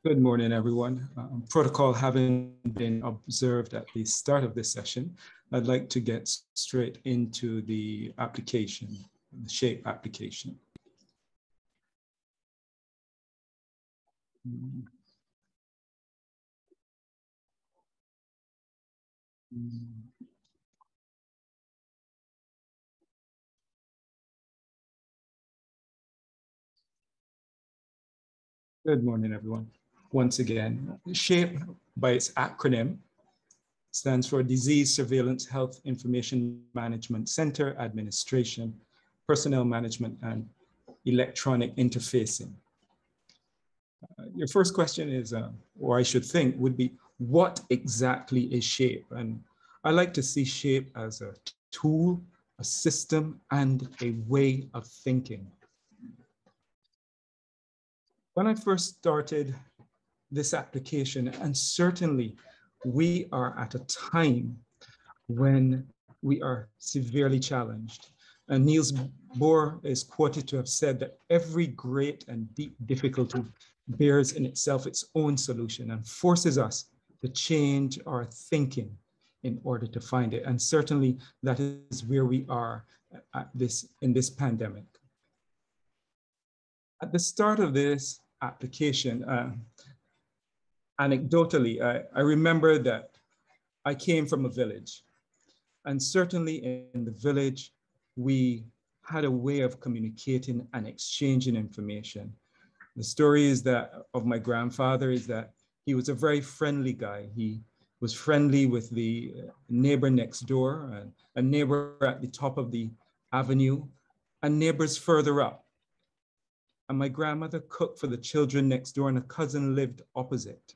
Good morning, everyone. Protocol having been observed at the start of this session, I'd like to get straight into the application, the S.H.A.P.E application. Good morning, everyone. Once again, S.H.A.P.E, by its acronym, stands for Disease Surveillance Health Information Management Center Administration, Personnel Management, and Electronic Interfacing. Your first question is, or I should think, would be, what exactly is S.H.A.P.E? And I like to see S.H.A.P.E as a tool, a system, and a way of thinking. When I first started this application, and certainly we are at a time when we are severely challenged. And Niels Bohr is quoted to have said that every great and deep difficulty bears in itself its own solution and forces us to change our thinking in order to find it. And certainly that is where we are in this pandemic. At the start of this application, anecdotally, I remember that I came from a village. And certainly in the village, we had a way of communicating and exchanging information. The story is that of my grandfather is that he was a very friendly guy. He was friendly with the neighbor next door, and a neighbor at the top of the avenue, and neighbors further up. And my grandmother cooked for the children next door, and a cousin lived opposite.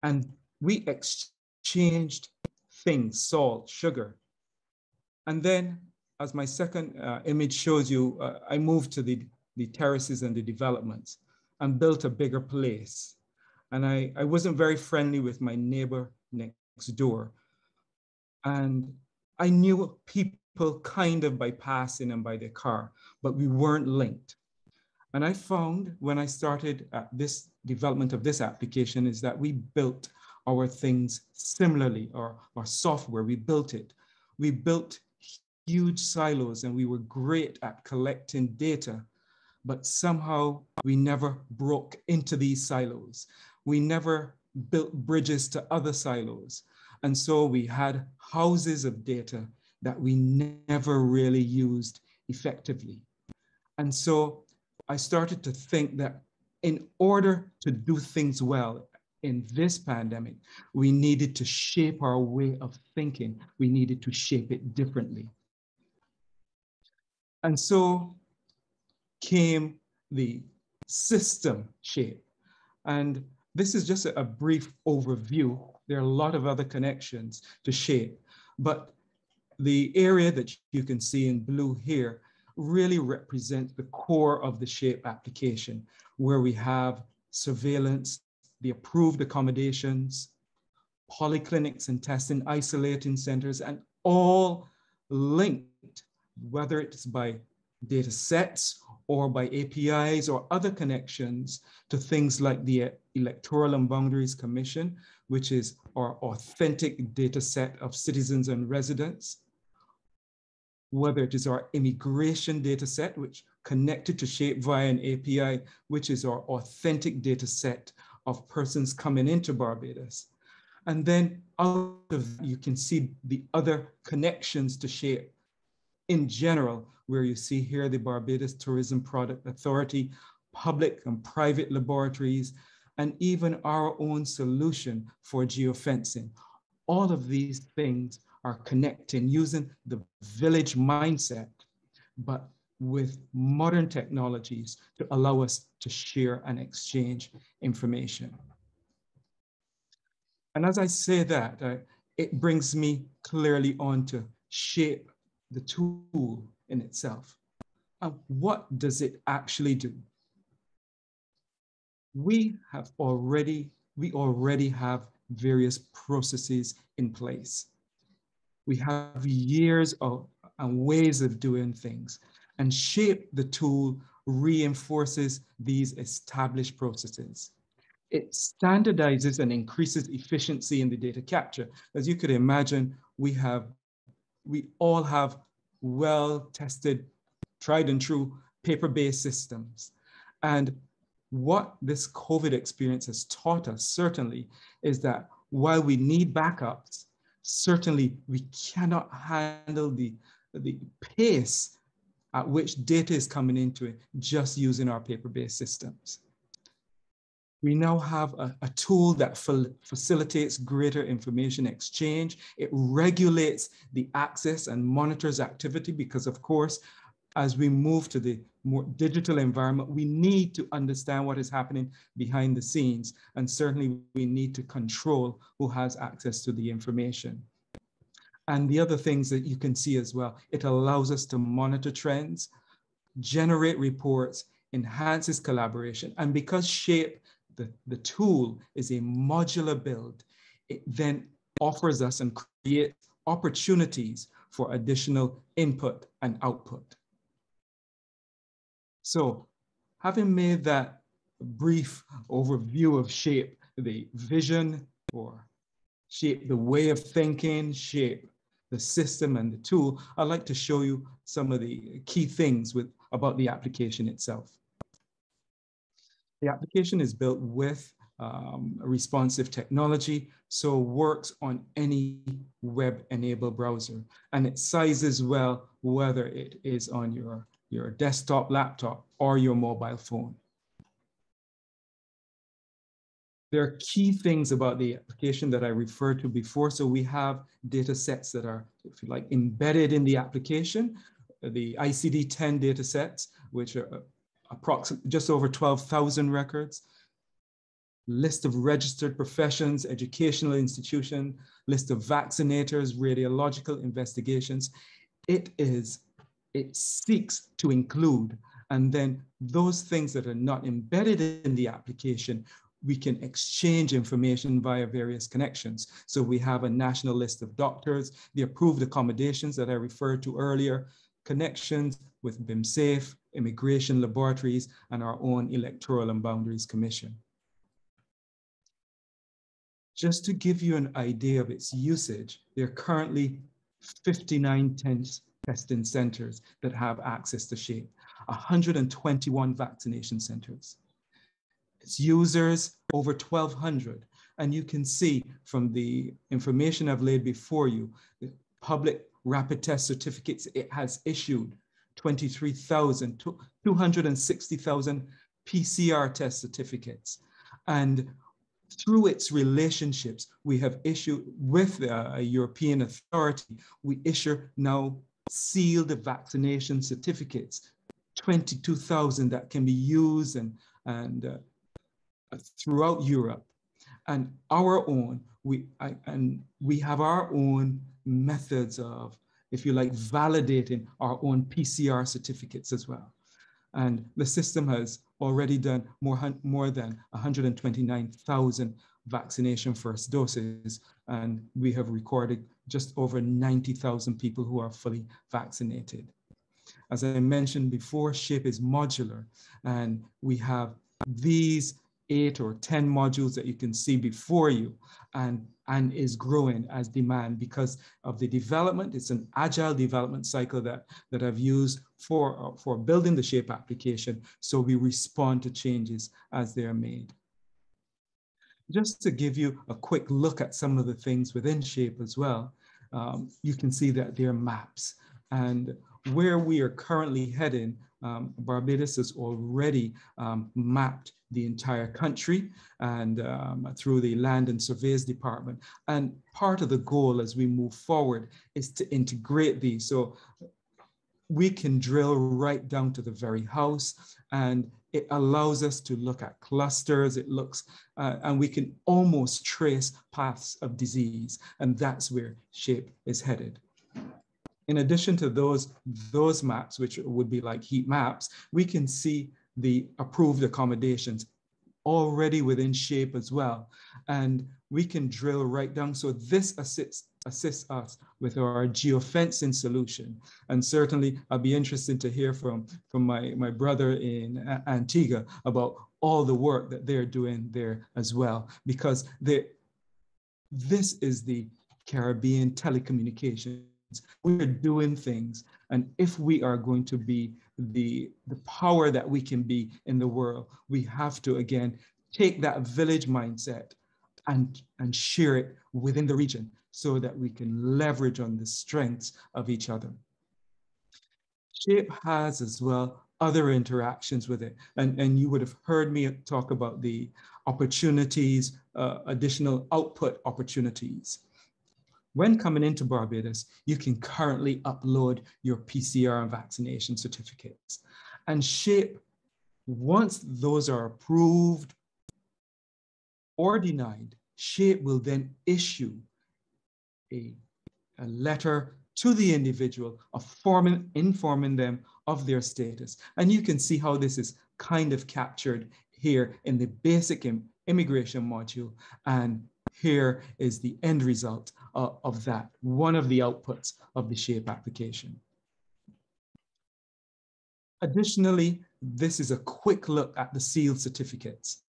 And we exchanged things, salt, sugar. And then, as my second image shows you, I moved to the terraces and the developments and built a bigger place. And I wasn't very friendly with my neighbor next door. And I knew people kind of by passing and by their car, but we weren't linked. And I found when I started this development of this application is that we built our things similarly, or our software, we built it. We built huge silos and we were great at collecting data, but somehow we never broke into these silos. We never built bridges to other silos. And so we had houses of data that we never really used effectively. And so I started to think that in order to do things well in this pandemic, we needed to shape our way of thinking. We needed to shape it differently. And so came the system S.H.A.P.E. And this is just a brief overview. There are a lot of other connections to S.H.A.P.E. But the area that you can see in blue here really represents the core of the S.H.A.P.E. application, where we have surveillance, the approved accommodations, polyclinics and testing, isolating centers, and all linked, whether it's by data sets or by APIs or other connections to things like the Electoral and Boundaries Commission, which is our authentic data set of citizens and residents, whether it is our immigration data set, which connected to S.H.A.P.E. via an API, which is our authentic data set of persons coming into Barbados. And then out of that, you can see the other connections to S.H.A.P.E. in general, where you see here the Barbados Tourism Product Authority, public and private laboratories, and even our own solution for geofencing. All of these things are connecting using the village mindset, but with modern technologies to allow us to share and exchange information. And as I say that, it brings me clearly on to S.H.A.P.E., the tool in itself. And what does it actually do? We already have various processes in place. We have years of and ways of doing things, and S.H.A.P.E., the tool, reinforces these established processes. It standardizes and increases efficiency in the data capture. As you could imagine, we all have well-tested, tried and true paper-based systems. And what this COVID experience has taught us certainly is that while we need backups, certainly we cannot handle the pace at which data is coming into it just using our paper-based systems. We now have a tool that facilitates greater information exchange. It regulates the access and monitors activity because, of course, as we move to the more digital environment, we need to understand what is happening behind the scenes. And certainly we need to control who has access to the information. And the other things that you can see as well, it allows us to monitor trends, generate reports, enhances collaboration. And because S.H.A.P.E, the tool is a modular build, it then offers us and creates opportunities for additional input and output. So having made that brief overview of S.H.A.P.E, the vision for S.H.A.P.E, the way of thinking, S.H.A.P.E, the system and the tool, I'd like to show you some of the key things about the application itself. The application is built with a responsive technology, so works on any web-enabled browser, and it sizes well whether it is on your desktop, laptop, or your mobile phone. There are key things about the application that I referred to before. So we have data sets that are, if you like, embedded in the application, the ICD-10 data sets, which are approximately just over 12,000 records, list of registered professions, educational institution, list of vaccinators, radiological investigations. It seeks to include, and then those things that are not embedded in the application, we can exchange information via various connections. So we have a national list of doctors, the approved accommodations that I referred to earlier, connections with BIMSAFE, immigration laboratories, and our own Electoral and Boundaries Commission. Just to give you an idea of its usage, there are currently 59 testing centers that have access to S.H.A.P.E, 121 vaccination centers. Its users, over 1,200. And you can see from the information I've laid before you, the public rapid test certificates it has issued, 23,000, 260,000 PCR test certificates. And through its relationships, we have issued with a European authority, we issue now sealed vaccination certificates, 22,000 that can be used and throughout Europe. And our own, we have our own methods of, if you like, validating our own PCR certificates as well. And the system has already done more than 129,000 vaccination first doses. And we have recorded just over 90,000 people who are fully vaccinated. As I mentioned before, S.H.A.P.E is modular, and we have these 8 or 10 modules that you can see before you, and is growing as demand because of the development. It's an agile development cycle that I've used for building the S.H.A.P.E application, so we respond to changes as they are made. Just to give you a quick look at some of the things within S.H.A.P.E as well, you can see that there are maps, and where we are currently heading, Barbados has already mapped the entire country and through the Land and Surveys Department. And part of the goal as we move forward is to integrate these. So we can drill right down to the very house, and it allows us to look at clusters. It looks, and we can almost trace paths of disease. And that's where S.H.A.P.E is headed. In addition to those maps, which would be like heat maps, we can see the approved accommodations already within S.H.A.P.E as well. And we can drill right down. So this assist us with our geofencing solution. And certainly I'll be interested to hear from my brother in Antigua about all the work that they're doing there as well, because this is the Caribbean telecommunications. We're doing things. And if we are going to be the power that we can be in the world, we have to, again, take that village mindset and share it within the region so that we can leverage on the strengths of each other. S.H.A.P.E has as well other interactions with it. And you would have heard me talk about the opportunities, additional output opportunities. When coming into Barbados, you can currently upload your PCR and vaccination certificates. And S.H.A.P.E, once those are approved or denied, S.H.A.P.E will then issue a letter to the individual informing them of their status. And you can see how this is kind of captured here in the basic immigration module. And here is the end result of that, one of the outputs of the S.H.A.P.E application. Additionally, this is a quick look at the sealed certificates.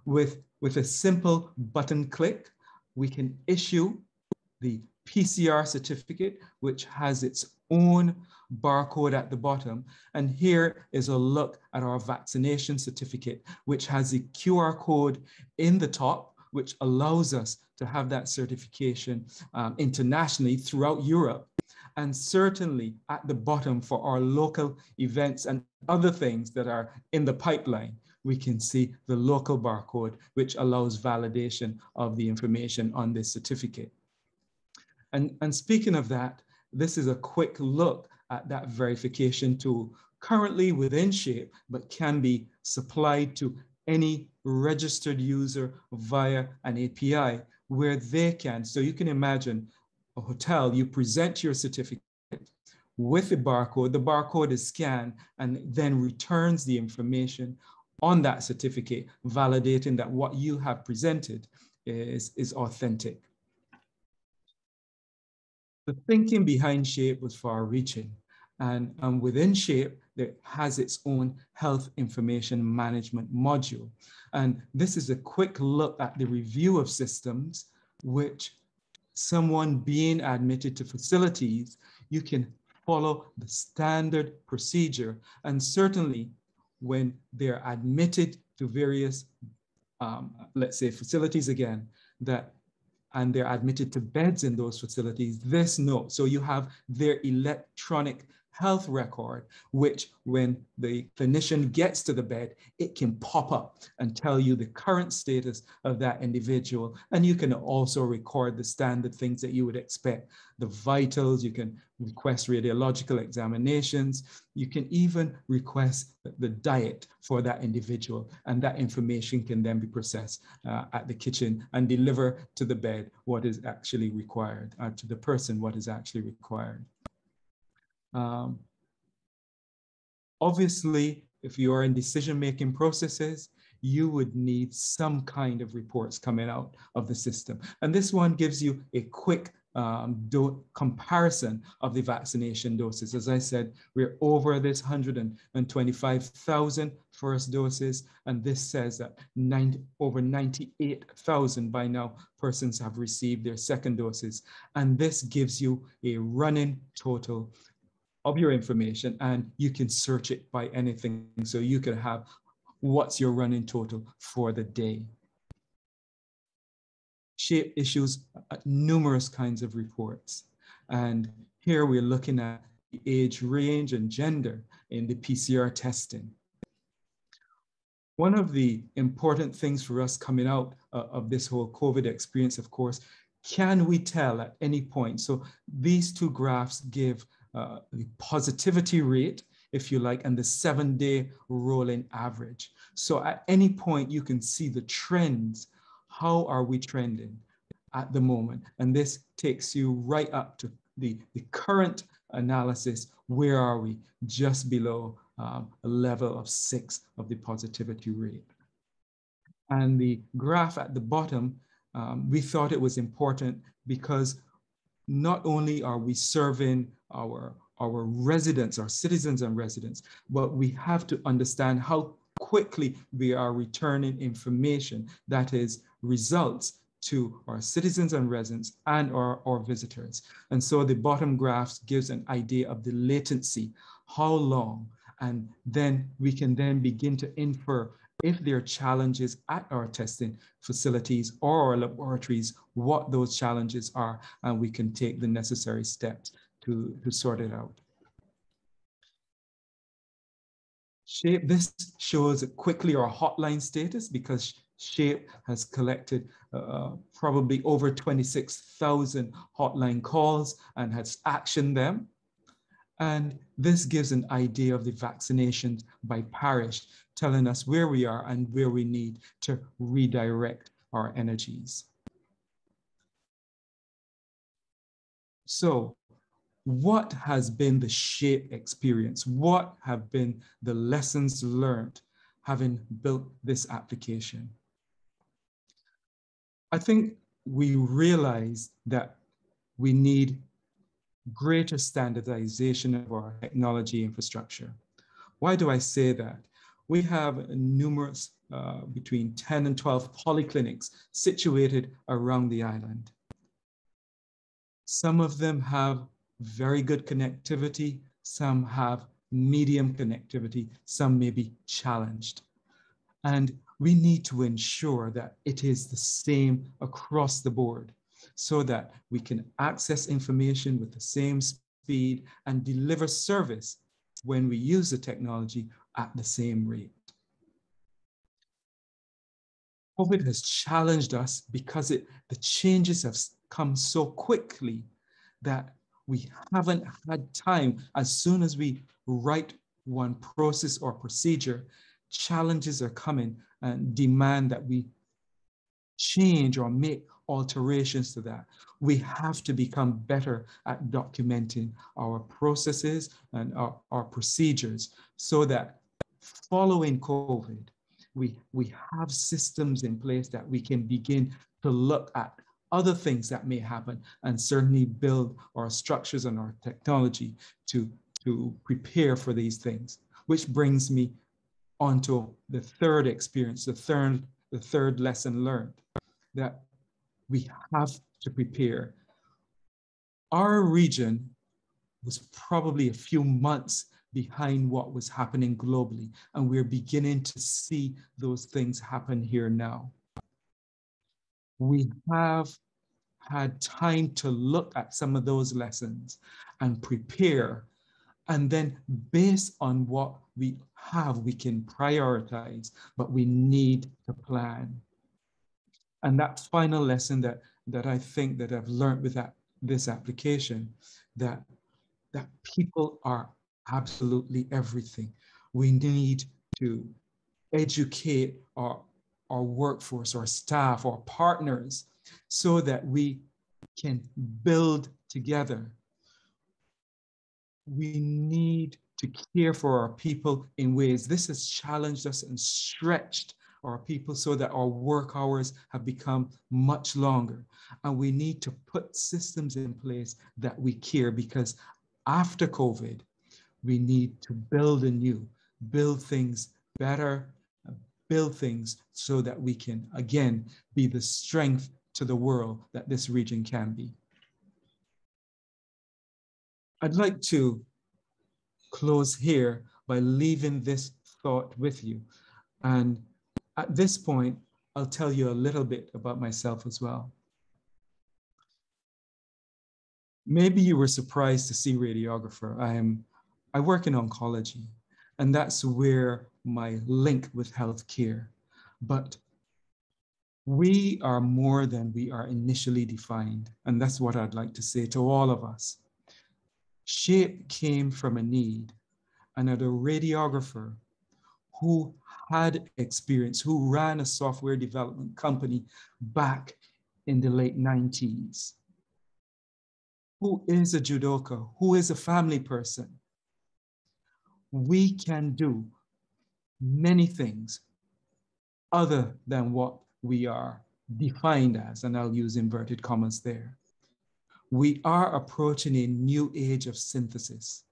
With a simple button click, we can issue the PCR certificate, which has its own barcode at the bottom. And here is a look at our vaccination certificate, which has a QR code in the top, which allows us to have that certification internationally throughout Europe. And certainly at the bottom for our local events and other things that are in the pipeline, we can see the local barcode, which allows validation of the information on this certificate. And speaking of that, this is a quick look at that verification tool currently within S.H.A.P.E, but can be supplied to any registered user via an API where they can. So you can imagine a hotel, you present your certificate with the barcode is scanned and then returns the information on that certificate, validating that what you have presented is authentic. The thinking behind S.H.A.P.E was far-reaching, and within S.H.A.P.E, it has its own health information management module. And this is a quick look at the review of systems, which someone being admitted to facilities, you can follow the standard procedure. And certainly when they're admitted to various, let's say facilities again, and they're admitted to beds in those facilities, this note. So you have their electronic health record, which when the clinician gets to the bed, it can pop up and tell you the current status of that individual. And you can also record the standard things that you would expect, the vitals, you can request radiological examinations, you can even request the diet for that individual, and that information can then be processed at the kitchen and deliver to the bed what is actually required, to the person what is actually required. Obviously, if you are in decision-making processes, you would need some kind of reports coming out of the system. And this one gives you a quick comparison of the vaccination doses. As I said, we're over this 125,000 first doses, and this says that over 98,000 by now persons have received their second doses. And this gives you a running total of your information, and you can search it by anything. So you can have what's your running total for the day. S.H.A.P.E issues numerous kinds of reports. And here we're looking at the age range and gender in the PCR testing. One of the important things for us coming out of this whole COVID experience, of course, can we tell at any point? So these two graphs give the positivity rate, if you like, and the 7-day rolling average. So at any point, you can see the trends. How are we trending at the moment? And this takes you right up to the current analysis. Where are we? Just below a level of 6 of the positivity rate. And the graph at the bottom, we thought it was important because not only are we serving our residents, our citizens and residents, but we have to understand how quickly we are returning information, that is, results, to our citizens and residents and our visitors. And so the bottom graph gives an idea of the latency, how long, and then we can then begin to infer if there are challenges at our testing facilities or our laboratories, what those challenges are, and we can take the necessary steps to sort it out. S.H.A.P.E, this shows quickly our hotline status, because S.H.A.P.E has collected probably over 26,000 hotline calls and has actioned them. And this gives an idea of the vaccinations by parish, telling us where we are and where we need to redirect our energies. So, what has been the S.H.A.P.E experience? What have been the lessons learned having built this application? I think we realize that we need greater standardization of our technology infrastructure. Why do I say that? We have numerous, between 10 and 12 polyclinics situated around the island. Some of them have very good connectivity, some have medium connectivity, some may be challenged. And we need to ensure that it is the same across the board so that we can access information with the same speed and deliver service when we use the technology at the same rate. COVID has challenged us because the changes have come so quickly that we haven't had time. As soon as we write one process or procedure, challenges are coming and demand that we change or make alterations to that. We have to become better at documenting our processes and our procedures so that following COVID, we have systems in place that we can begin to look at other things that may happen and certainly build our structures and our technology to prepare for these things, which brings me onto the third experience, the third lesson learned, that we have to prepare. Our region was probably a few months behind what was happening globally, and we're beginning to see those things happen here now. We have had time to look at some of those lessons and prepare, and then based on what we have, we can prioritize, but we need to plan. And that final lesson that I think that I've learned with this application, that people are absolutely everything. We need to educate our workforce, our staff, our partners, so that we can build together. We need to care for our people in ways. This has challenged us and stretched our people so that our work hours have become much longer. And we need to put systems in place that we care, because after COVID, we need to build anew, build things better, build things so that we can, again, be the strength to the world that this region can be. I'd like to close here by leaving this thought with you. And at this point, I'll tell you a little bit about myself as well. Maybe you were surprised to see Radiographer. I work in oncology, and that's where my link with healthcare. But we are more than we are initially defined. And that's what I'd like to say to all of us. S.H.A.P.E came from a need, and a radiographer who had experience, who ran a software development company back in the late 90s, who is a judoka, who is a family person. We can do many things other than what we are defined as, and I'll use inverted commas there. We are approaching a new age of synthesis.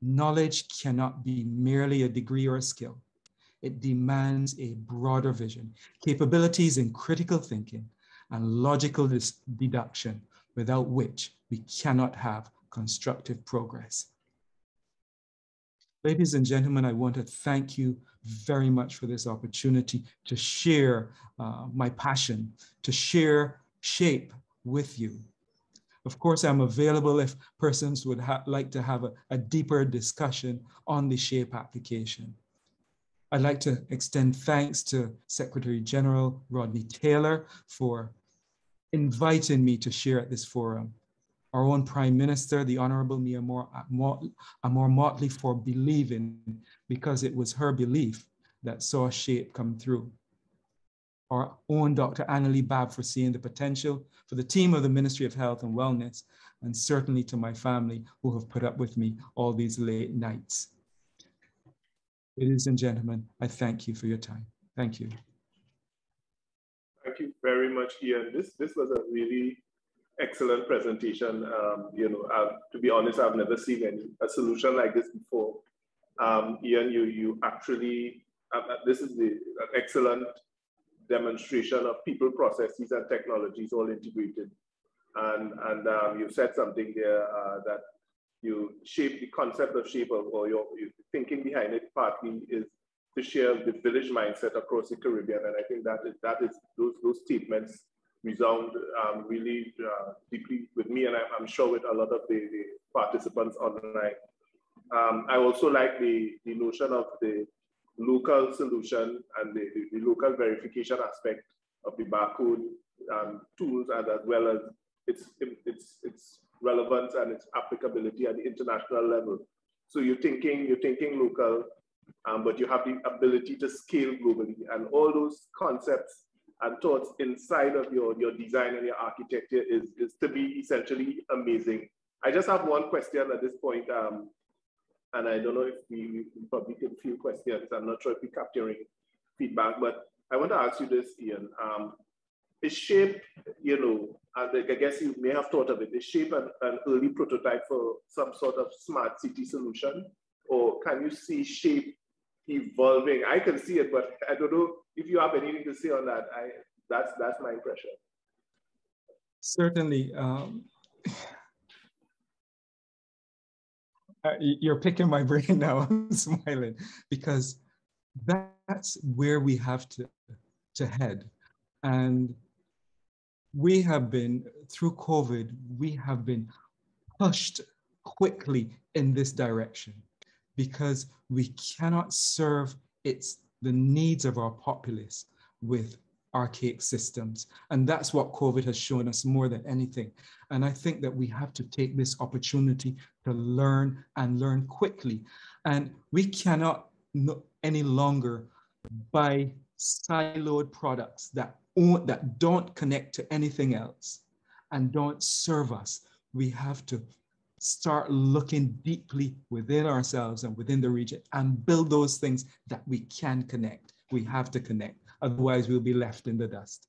Knowledge cannot be merely a degree or a skill. It demands a broader vision, capabilities in critical thinking, and logical deduction, without which we cannot have constructive progress. Ladies and gentlemen, I want to thank you very much for this opportunity to share my passion, to share S.H.A.P.E with you. Of course, I'm available if persons would like to have a deeper discussion on the S.H.A.P.E application. I'd like to extend thanks to Secretary General Rodney Taylor for inviting me to share at this forum. Our own Prime Minister, the Honorable Mia Amor Motley, for believing, because it was her belief that saw S.H.A.P.E come through. Our own Dr. Annalie Babb for seeing the potential, for the team of the Ministry of Health and Wellness, and certainly to my family who have put up with me all these late nights. Ladies and gentlemen, I thank you for your time. Thank you. Thank you very much, Ian. This was a really excellent presentation. To be honest, I've never seen a solution like this before. Ian, you actually, this is an excellent demonstration of people, processes, and technologies all integrated. And you said something there that you shape the concept of S.H.A.P.E, or your thinking behind it partly is to share the village mindset across the Caribbean. And I think that is those statements resound really deeply with me, and I'm sure with a lot of the participants online. I also like the notion of the local solution and the local verification aspect of the barcode tools, and as well as its relevance and its applicability at the international level. So you're thinking local, but you have the ability to scale globally, and all those concepts and thoughts inside of your design and your architecture is to be essentially amazing. I just have one question at this point, and I don't know if we probably get a few questions. I'm not sure if we're capturing feedback, but I want to ask you this, Ian. Is S.H.A.P.E, I guess you may have thought of it, is S.H.A.P.E an early prototype for some sort of smart city solution? Or can you see S.H.A.P.E evolving? I can see it, but I don't know if you have anything to say on that. That's my impression. Certainly. You're picking my brain now. I'm smiling because that's where we have to head. And we have been, through COVID, we have been pushed quickly in this direction because we cannot serve the needs of our populace with archaic systems. And that's what COVID has shown us more than anything. And I think that we have to take this opportunity to learn and learn quickly. And we cannot any longer buy siloed products that don't connect to anything else and don't serve us. We have to start looking deeply within ourselves and within the region and build those things that we can connect. We have to connect, otherwise we'll be left in the dust.